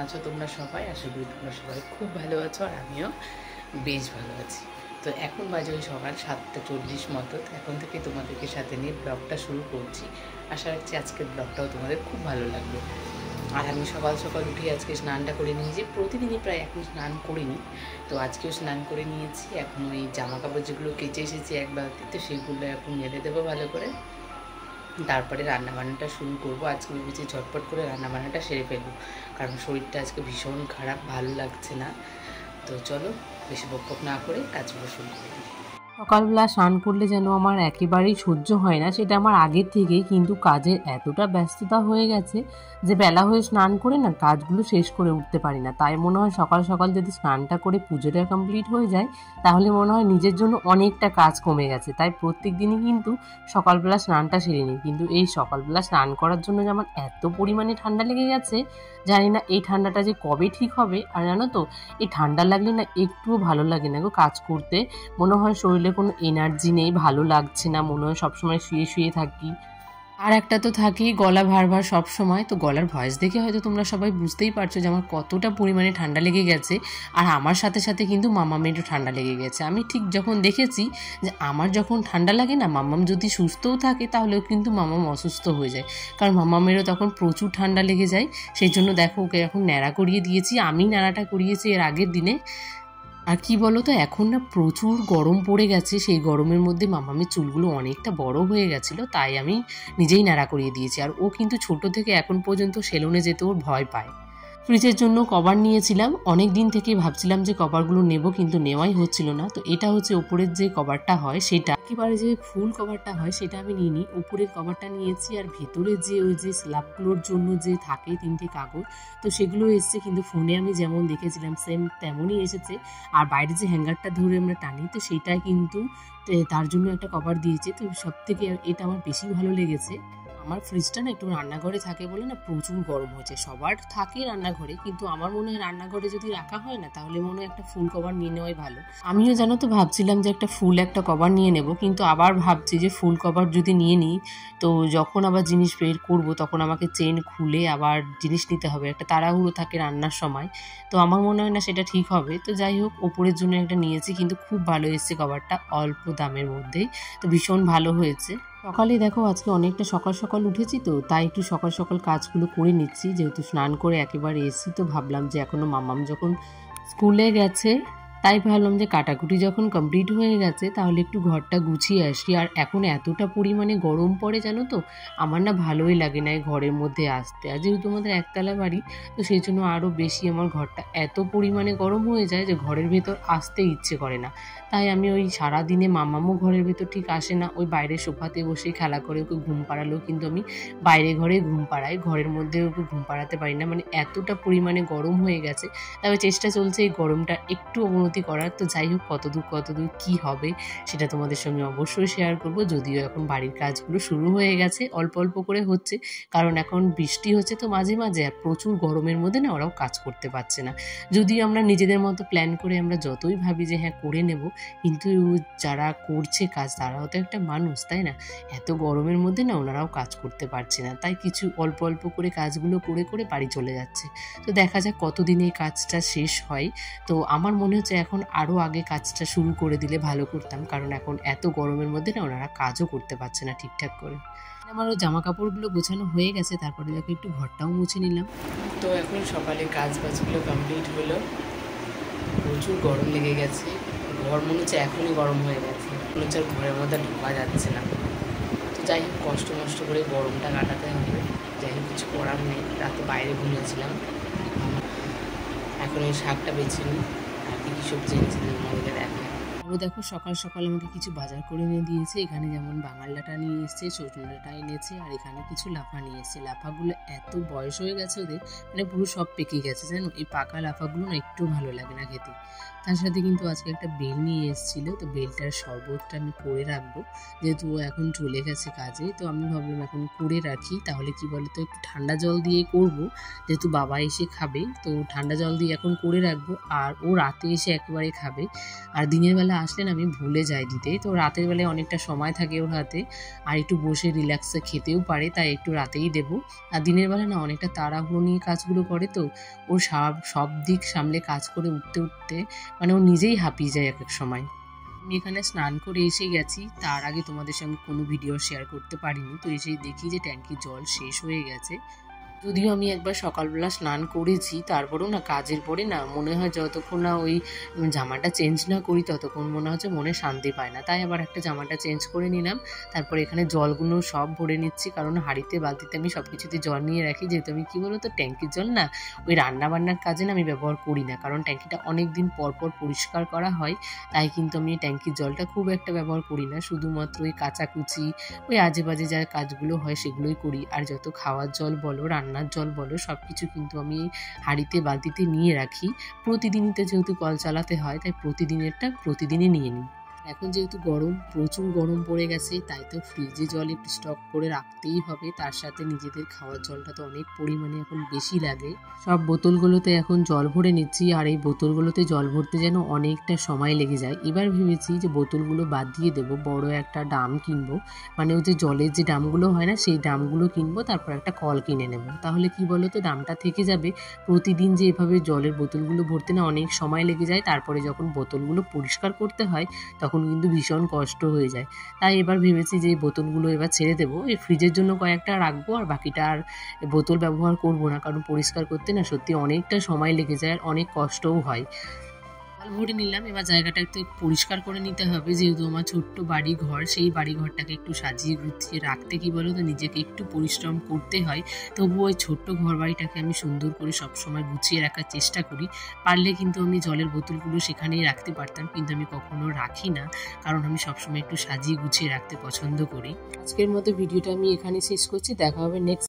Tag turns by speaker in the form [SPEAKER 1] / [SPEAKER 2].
[SPEAKER 1] আছো তোমরা সবাই? আশা করি তোমরা সবাই খুব ভালো আছো, আর আমিও বেশ ভালো আছি। তো এখন বাজে ওই সকাল 7:40 মতো। এখন থেকে তোমাদেরকে সাথে নিয়ে ব্লগটা শুরু করছি। আশা রাখছি আজকের ব্লগটাও তোমাদের খুব ভালো লাগবে। আর আমি সকাল সকাল উঠে আজকে স্নানটা করে নিয়েছি। প্রতিদিনই প্রায় এখন স্নান করিনি, তো আজকেও স্নান করে নিয়েছি। এখন ওই জামা কাপড় যেগুলো কেচে এসেছি এক বালতি, তো সেগুলো এখন মেলে দেবো ভালো করে। তারপরে রান্নাবান্নাটা শুরু করব। আজকে ভেবেছি ঝটপট করে রান্নাবান্নাটা সেরে ফেলবো, কারণ শরীরটা আজকে ভীষণ খারাপ, ভালো লাগছে না। তো চলো বেশি বকবক না করে কাজগুলো শুরু করি।
[SPEAKER 2] সকালবেলা স্নান করলে যেন আমার একেবারেই সহ্য হয় না, সেটা আমার আগের থেকেই। কিন্তু কাজের এতটা ব্যস্ততা হয়ে গেছে যে বেলা হয়ে স্নান করে না কাজগুলো শেষ করে উঠতে পারি না। তাই মনে হয় সকাল সকাল যদি স্নানটা করে পুজোটা কমপ্লিট হয়ে যায় তাহলে মনে হয় নিজের জন্য অনেকটা কাজ কমে গেছে। তাই প্রত্যেক দিনই কিন্তু সকালবেলা স্নানটা সেরে নিই। কিন্তু এই সকালবেলা স্নান করার জন্য যে আমার এত পরিমাণে ঠান্ডা লেগে গেছে, জানি না এই ঠান্ডাটা যে কবে ঠিক হবে। আর জানো তো, এই ঠান্ডা লাগলে না একটুও ভালো লাগে না গো কাজ করতে। মনে হয় শরীরে কোনো এনার্জি নেই, ভালো লাগছে না, মনে হয় সবসময় শুয়ে শুয়ে থাকি। আর একটা তো থাকেই গলা ভার ভার সবসময়। তো গলার ভয়েস দেখে হয়তো তোমরা সবাই বুঝতেই পারছো যে আমার কতটা পরিমাণে ঠান্ডা লেগে গেছে। আর আমার সাথে সাথে কিন্তু মাম্মামেরও ঠান্ডা লেগে গেছে। আমি ঠিক যখন দেখেছি যে আমার যখন ঠান্ডা লাগে না, মাম্মাম যদি সুস্থও থাকে তাহলেও কিন্তু মাম্মাম অসুস্থ হয়ে যায়, কারণ মাম্মামেরও তখন প্রচুর ঠান্ডা লেগে যায়। সেই জন্য দেখো ওকে এখন ন্যাড়া করিয়ে দিয়েছি। আমি ন্যাড়াটা করিয়েছি এর আগের দিনে। আর কি বলো তো, এখন না প্রচুর গরম পড়ে গেছে। সেই গরমের মধ্যে মামামের চুলগুলো অনেকটা বড় হয়ে গেছিলো, তাই আমি নিজেই ন্যাড়া করিয়ে দিয়েছি। আর ও কিন্তু ছোট থেকে এখন পর্যন্ত সেলুনে যেতে ওর ভয় পায়। ফ্রিজের জন্য কভার নিয়েছিলাম, অনেক দিন থেকেই ভাবছিলাম যে কভারগুলো নেব, কিন্তু নেওয়াই হচ্ছিল না। তো এটা হচ্ছে ওপরের যে কভারটা হয় সেটা, একেবারে যে ফুল কভারটা হয় সেটা আমি নিইনি, উপরের কভারটা নিয়েছি। আর ভেতরে যে ওই যে স্ল্যাবগুলোর জন্য যে থাকে 3টে কাগজ, তো সেগুলো এসছে। কিন্তু ফোনে আমি যেমন দেখেছিলাম সেম তেমনই এসেছে। আর বাইরে যে হ্যাঙ্গারটা ধরে আমরা টানি, তো সেইটা কিন্তু তার জন্য একটা কভার দিয়েছে। তো সব থেকে এটা আমার বেশি ভালো লেগেছে। আমার ফ্রিজটা না একটু রান্নাঘরে থাকে বলে না প্রচুর গরম হয়েছে। সবার থাকে রান্নাঘরে, কিন্তু আমার মনে হয় রান্নাঘরে যদি রাখা হয় না তাহলে মনে হয় একটা ফুল কভার নিয়ে নেওয়াই ভালো। আমিও জানো তো ভাবছিলাম যে একটা কভার নিয়ে নেব, কিন্তু আবার ভাবছি যে ফুল কভার যদি নিয়ে নিই তো যখন আবার জিনিস বের করবো তখন আমাকে চেন খুলে আবার জিনিস নিতে হবে, একটা তাড়াহুড়ো থাকে রান্নার সময়। তো আমার মনে হয় না সেটা ঠিক হবে। তো যাই হোক, ওপরের জন্য একটা নিয়েছি, কিন্তু খুব ভালো এসেছে কভারটা, অল্প দামের মধ্যেই। তো ভীষণ ভালো হয়েছে। সকালে দেখো আজকে অনেকটা সকাল সকাল উঠেছি, তো তাই একটু সকাল সকাল কাজগুলো করে নিচ্ছি। যেহেতু স্নান করে একেবারে এসেছি, তো ভাবলাম যে এখনো মাম্মাম যখন স্কুলে গেছে, তাই ভাবলাম যে কাটাকুটি যখন কমপ্লিট হয়ে গেছে তাহলে একটু ঘরটা গুছিয়ে আসি। আর এখন এতটা পরিমাণে গরম পড়ে জানো তো, আমার না ভালোই লাগে না এই ঘরের মধ্যে আসতে। আর যেহেতু আমাদের একতলা বাড়ি, তো সেই জন্য আরও বেশি আমার ঘরটা এত পরিমাণে গরম হয়ে যায় যে ঘরের ভেতর আসতে ইচ্ছে করে না। তাই আমি ওই সারাদিনে মাম্মামও ঘরের ভেতর ঠিক আসে না, ওই বাইরের সোফাতে বসে খেলা করে ওকে ঘুম পাড়ালেও কিন্তু আমি বাইরে ঘরে ঘুম পাড়াই, ঘরের মধ্যে ওকে ঘুম পাড়াতে পারি না। মানে এতটা পরিমাণে গরম হয়ে গেছে। তবে চেষ্টা চলছে এই গরমটা একটু অবনতি করার। তো যাই হোক, কতদূর কী হবে সেটা তোমাদের সঙ্গে অবশ্যই শেয়ার করব। যদিও এখন বাড়ির কাজগুলো শুরু হয়ে গেছে, অল্প অল্প করে হচ্ছে, কারণ এখন বৃষ্টি হচ্ছে তো মাঝে মাঝে, আর প্রচুর গরমের মধ্যে না ওরাও কাজ করতে পারছে না। যদিও আমরা নিজেদের মতো প্ল্যান করে আমরা যতই ভাবি যে হ্যাঁ করে নেব, কিন্তু যারা করছে কাজ তারাও তো একটা মানুষ, তাই না? এত গরমের মধ্যে না ওনারাও কাজ করতে পারছে না, তাই কিছু অল্প অল্প করে কাজগুলো করে করে বাড়ি চলে যাচ্ছে। তো দেখা যাক কতদিনে এই কাজটা শেষ হয়। তো আমার মনে হচ্ছে এখন আরও আগে কাজটা শুরু করে দিলে ভালো করতাম, কারণ এখন এত গরমের মধ্যে না ওনারা কাজও করতে পারছে না ঠিকঠাক করে। আমারও জামা কাপড়গুলো গোছানো হয়ে গেছে, তারপরে দেখো একটু ঘরটাও মুছে নিলাম।
[SPEAKER 1] তো এখন সকালে কাজবাজগুলো কমপ্লিট হলো। প্রচুর গরম লেগে গেছে, ঘর মনে হচ্ছে এখনই গরম হয়ে গেছে, মনে হচ্ছে আর ঘরের মধ্যে ঢোকা যাচ্ছে না। তো যাই হোক, কষ্ট করে গরমটা কাটাতে হবে। যাই হোক, কিছু করার নেই। রাতে বাইরে ঘুমিয়েছিলাম। এখন এই শাকটা বেছে নিই, আর কি কী সবজি এনেছি তোমাদেরকে দেখায়।
[SPEAKER 2] ও দেখো সকাল সকাল আমাকে কিছু বাজার করে এনে দিয়েছে। এখানে যেমন বাঙাল ডাঁটা নিয়ে এসছে, সজনে ডাঁটা এনেছে, আর এখানে কিছু লাফা নিয়ে এসছে। লাফাগুলো এত বয়স হয়ে গেছে ওদের, মানে পুরো সব পেকে গেছে জানো। এই পাকা লাফাগুলো না একটু ভালো লাগে না খেতে। তার সাথে কিন্তু আজকে একটা বেল নিয়ে এসেছিলো, তো বেলটার শরবতটা আমি করে রাখবো। যেহেতু ও এখন চলে গেছে কাজে, তো আমি ভাবলাম এখন করে রাখি, তাহলে কি বলে তো একটু ঠান্ডা জল দিয়ে করব, যেহেতু বাবা এসে খাবে। তো ঠান্ডা জল দিয়ে এখন করে রাখবো, আর ও রাতে এসে একেবারে খাবে। আর দিনের বেলা আসলে না আমি ভুলে যাই দিতে। তো রাতের বেলায় অনেকটা সময় থাকে ওর হাতে, আর একটু বসে রিল্যাক্সে খেতেও পারে, তাই একটু রাতেই দেবো। আর দিনের বেলা না অনেকটা তাড়াহুড়ো নিয়ে কাজগুলো করে, তো ওর সব দিক সামলে কাজ করে উঠতে উঠতে মানে ও নিজেই হাঁপিয়ে যায় এক এক সময়। আমি এখানে স্নান করে এসে গেছি, তার আগে তোমাদের সঙ্গে কোনো ভিডিও শেয়ার করতে পারিনি। তো এসেই দেখি যে ট্যাঙ্কির জল শেষ হয়ে গেছে। যদিও আমি একবার সকালবেলা স্নান করেছি, তারপরেও না কাজের পরে না মনে হয় যতক্ষণ না ওই জামাটা চেঞ্জ না করি ততক্ষণ মনে হচ্ছে মনে শান্তি পায় না। তাই আবার একটা জামাটা চেঞ্জ করে নিলাম। তারপর এখানে জলগুলো সব ভরে নিচ্ছি, কারণ হাঁড়িতে বালতিতে আমি সব কিছুতে জল নিয়ে রাখি। যেহেতু আমি কী বলো তো, ট্যাঙ্কির জল না ওই রান্নাবান্নার কাজে না আমি ব্যবহার করি না, কারণ ট্যাঙ্কিটা অনেক দিন পর পর পরিষ্কার করা হয়। তাই কিন্তু আমি ট্যাঙ্কির জলটা খুব একটা ব্যবহার করি না, শুধুমাত্র ওই কাচাকুচি ওই আজে বাজে যা কাজগুলো হয় সেগুলোই করি। আর যত খাওয়ার জল বলো রান্নার জল বলো সব কিছু কিন্তু আমি হাঁড়িতে বালতিতে নিয়ে রাখি। প্রতিদিনই তো যেহেতু কল চালাতে হয়, তাই প্রতিদিনেরটা প্রতিদিনই নিয়ে নিই। এখন যেহেতু গরম, প্রচুর গরম পড়ে গেছে, তাই তো ফ্রিজে জল একটু স্টক করে রাখতেই হবে। তার সাথে নিজেদের খাওয়ার জলটা তো অনেক পরিমাণে এখন বেশি লাগে। সব বোতলগুলোতে এখন জল ভরে নিচ্ছি, আর এই বোতলগুলোতে জল ভরতে যেন অনেকটা সময় লেগে যায়। এবার ভেবেছি যে বোতলগুলো বাদ দিয়ে দেবো, বড় একটা ড্রাম কিনবো, মানে ওই যে জলের যে ড্রামগুলো হয় না সেই ড্রামগুলো কিনবো, তারপর একটা কল কিনে নেব। তাহলে কি বলো তো, ড্রামটা থেকে যাবে। প্রতিদিন যে এভাবে জলের বোতলগুলো ভরতে না অনেক সময় লেগে যায়, তারপরে যখন বোতলগুলো পরিষ্কার করতে হয় তখন কিন্তু ভীষণ কষ্ট হয়ে যায়। তাই এবার ভেবেছি যে এই বোতলগুলো এবার ছেড়ে দেবো, এই ফ্রিজের জন্য কয়েকটা রাখবো, আর বাকিটা আর বোতল ব্যবহার করব না, কারণ পরিষ্কার করতে না সত্যি অনেকটা সময় লেগে যায় আর অনেক কষ্টও হয়। জল ভরে নিলাম, এবার জায়গাটা একটু পরিষ্কার করে নিতে হবে। যেহেতু আমার ছোট্ট বাড়ি ঘর, সেই বাড়ি ঘরটাকে একটু সাজিয়ে গুছিয়ে রাখতে কি বলো তো নিজেকে একটু পরিশ্রম করতে হয়। তবুও ওই ছোট্ট ঘর বাড়িটাকে আমি সুন্দর করে সবসময় গুছিয়ে রাখার চেষ্টা করি। পারলে কিন্তু আমি জলের বোতলগুলো সেখানেই রাখতে পারতাম, কিন্তু আমি কখনো রাখি না, কারণ আমি সবসময় একটু সাজিয়ে গুছিয়ে রাখতে পছন্দ করি। আজকের মতো ভিডিওটা আমি এখানে শেষ করছি, দেখা হবে নেক্সট